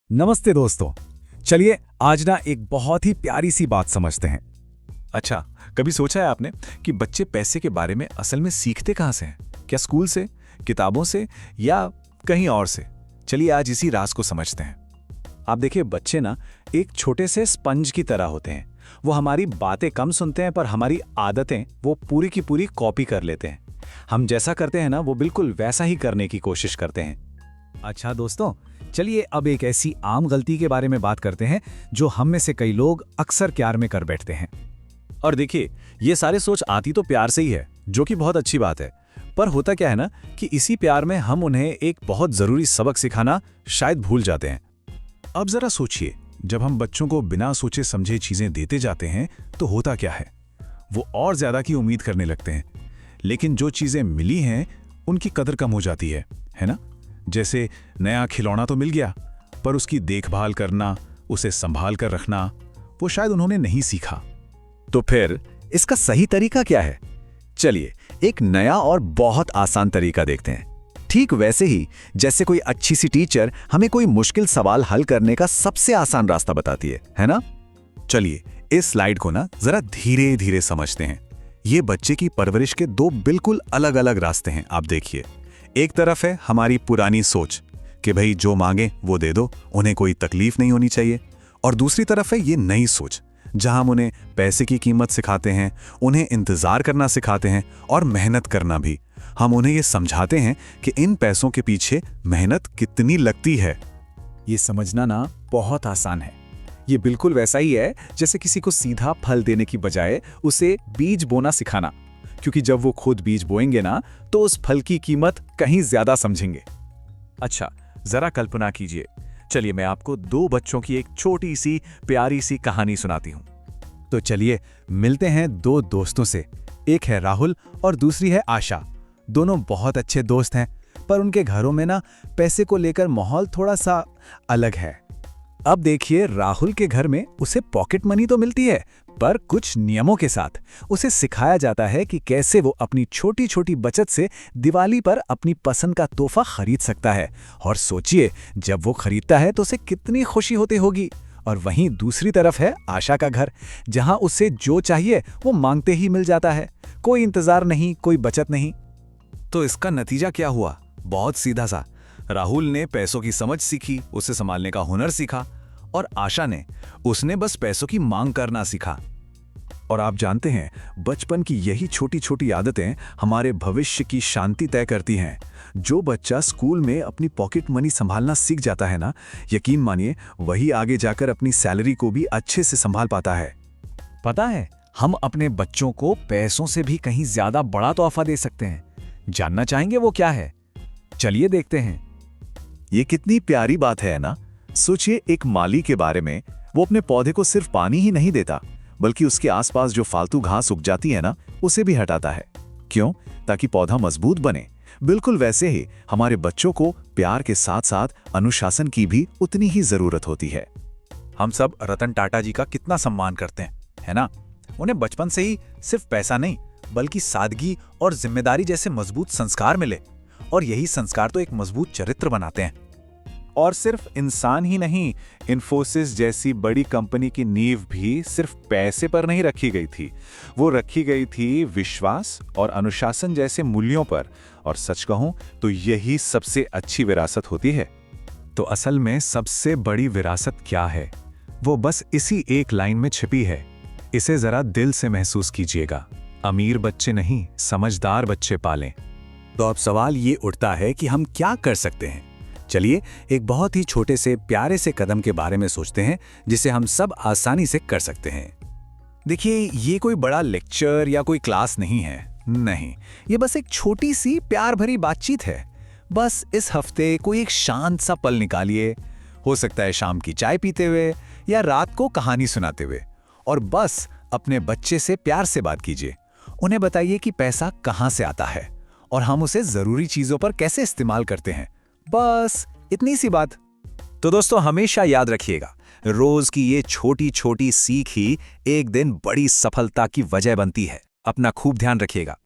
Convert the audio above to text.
नमस्ते दोस्तों। चलिए आज ना एक बहुत ही प्यारी सी बात समझते हैं। अच्छा, कभी सोचा है आपने कि बच्चे पैसे के बारे में असल में सीखते कहाँ से हैं? क्या स्कूल से, किताबों से या कहीं और से? चलिए आज इसी राज को समझते हैं। आप देखिए, बच्चे ना एक छोटे से स्पंज की तरह होते हैं। वो हमारी बातें कम सुनते हैं पर हमारी आदतें वो पूरी की पूरी कॉपी कर लेते हैं। हम जैसा करते हैं ना वो बिल्कुल वैसा ही करने की कोशिश करते हैं। अच्छा दोस्तों, चलिए अब एक ऐसी आम गलती के बारे में बात करते हैं जो हम में से कई लोग अक्सर प्यार में कर बैठते हैं। और देखिए, ये सारी सोच आती तो प्यार से ही है, जो कि बहुत अच्छी बात है। पर होता क्या है ना कि इसी प्यार में हम उन्हें एक बहुत जरूरी सबक सिखाना शायद भूल जाते हैं। अब जरा सोचिए, जब हम बच्चों को बिना सोचे समझे चीजें देते जाते हैं तो होता क्या है? वो और ज्यादा की उम्मीद करने लगते हैं, लेकिन जो चीजें मिली हैं उनकी कदर कम हो जाती है ना? जैसे नया खिलौना तो मिल गया, पर उसकी देखभाल करना, उसे संभाल कर रखना, वो शायद उन्होंने नहीं सीखा। तो फिर इसका सही तरीका क्या है? चलिए एक नया और बहुत आसान तरीका देखते हैं। ठीक वैसे ही जैसे कोई अच्छी सी टीचर हमें कोई मुश्किल सवाल हल करने का सबसे आसान रास्ता बताती है ना? चलिए इस स्लाइड को ना जरा धीरे धीरे समझते हैं। ये बच्चे की परवरिश के दो बिल्कुल अलग अलग रास्ते हैं। आप देखिए, एक तरफ है हमारी पुरानी सोच कि भाई जो मांगे वो दे दो, उन्हें कोई तकलीफ नहीं होनी चाहिए। और दूसरी तरफ है ये नई सोच, जहां हम उन्हें पैसे की कीमत सिखाते हैं, उन्हें इंतजार करना सिखाते हैं और मेहनत करना भी। हम उन्हें ये समझाते हैं कि इन पैसों के पीछे मेहनत कितनी लगती है। ये समझना ना बहुत आसान है। ये बिल्कुल वैसा ही है जैसे किसी को सीधा फल देने की बजाय उसे बीज बोना सिखाना, क्योंकि जब वो खुद बीज बोएंगे ना तो उस फल की कीमत कहीं ज्यादा समझेंगे। अच्छा, जरा कल्पना कीजिए। चलिए मैं आपको दो बच्चों की एक छोटी सी प्यारी सी कहानी सुनाती हूँ। तो चलिए मिलते हैं दो दोस्तों से। एक है राहुल और दूसरी है आशा। दोनों बहुत अच्छे दोस्त हैं, पर उनके घरों में ना पैसे को लेकर माहौल थोड़ा सा अलग है। अब देखिए, राहुल के घर में उसे पॉकेट मनी तो मिलती है, पर कुछ नियमों के साथ। उसे सिखाया जाता है कि कैसे वो अपनी छोटी छोटी बचत से दिवाली पर अपनी पसंद का तोहफा खरीद सकता है। और सोचिए, जब वो खरीदता है तो उसे कितनी खुशी होती होगी। और वहीं दूसरी तरफ है आशा का घर, जहां उसे जो चाहिए वो मांगते ही मिल जाता है। कोई इंतजार नहीं, कोई बचत नहीं। तो इसका नतीजा क्या हुआ? बहुत सीधा सा। राहुल ने पैसों की समझ सीखी, उसे संभालने का हुनर सीखा, और आशा ने उसने बस पैसों की मांग करना सीखा। और आप जानते हैं, बचपन की यही छोटी छोटी आदतें हमारे भविष्य की शांति तय करती हैं। जो बच्चा स्कूल में अपनी पॉकेट मनी संभालना सीख जाता है ना, यकीन मानिए वही आगे जाकर अपनी सैलरी को भी अच्छे से संभाल पाता है। पता है, हम अपने बच्चों को पैसों से भी कहीं ज्यादा बड़ा तोहफा दे सकते हैं। जानना चाहेंगे वो क्या है? चलिए देखते हैं। ये कितनी प्यारी बात है ना? सोचिए एक माली के बारे में। वो अपने पौधे को सिर्फ पानी ही नहीं देता, बल्कि उसके आसपास जो फालतू घास उग जाती है ना, उसे भी हटाता है। क्यों? ताकि पौधा मजबूत बने। बिल्कुल वैसे ही हमारे बच्चों को प्यार के साथ साथ अनुशासन की भी उतनी ही जरूरत होती है। हम सब रतन टाटा जी का कितना सम्मान करते हैं, है ना? उन्हें बचपन से ही सिर्फ पैसा नहीं, बल्कि सादगी और जिम्मेदारी जैसे मजबूत संस्कार मिले। और यही संस्कार तो एक मजबूत चरित्र बनाते हैं। और सिर्फ इंसान ही नहीं, इन्फोसिस जैसी बड़ी कंपनी की नींव भी सिर्फ पैसे पर नहीं रखी गई थी। वो रखी गई थी विश्वास और अनुशासन जैसे मूल्यों पर। और सच कहूं तो यही सबसे अच्छी विरासत होती है। तो असल में सबसे बड़ी विरासत क्या है? वो बस इसी एक लाइन में छिपी है। इसे जरा दिल से महसूस कीजिएगा। अमीर बच्चे नहीं, समझदार बच्चे पालें। तो अब सवाल ये उठता है कि हम क्या कर सकते हैं? चलिए एक बहुत ही छोटे से प्यारे से कदम के बारे में सोचते हैं, जिसे हम सब आसानी से कर सकते हैं। देखिए, ये कोई बड़ा लेक्चर या कोई क्लास नहीं है। नहीं, ये बस एक छोटी सी प्यार भरी बातचीत है। बस इस हफ्ते कोई एक शांत सा पल निकालिए। हो सकता है शाम की चाय पीते हुए या रात को कहानी सुनाते हुए। और बस अपने बच्चे से प्यार से बात कीजिए। उन्हें बताइए कि पैसा कहाँ से आता है और हम उसे जरूरी चीजों पर कैसे इस्तेमाल करते हैं। बस इतनी सी बात। तो दोस्तों, हमेशा याद रखिएगा, रोज की ये छोटी छोटी सीख ही एक दिन बड़ी सफलता की वजह बनती है। अपना खूब ध्यान रखिएगा।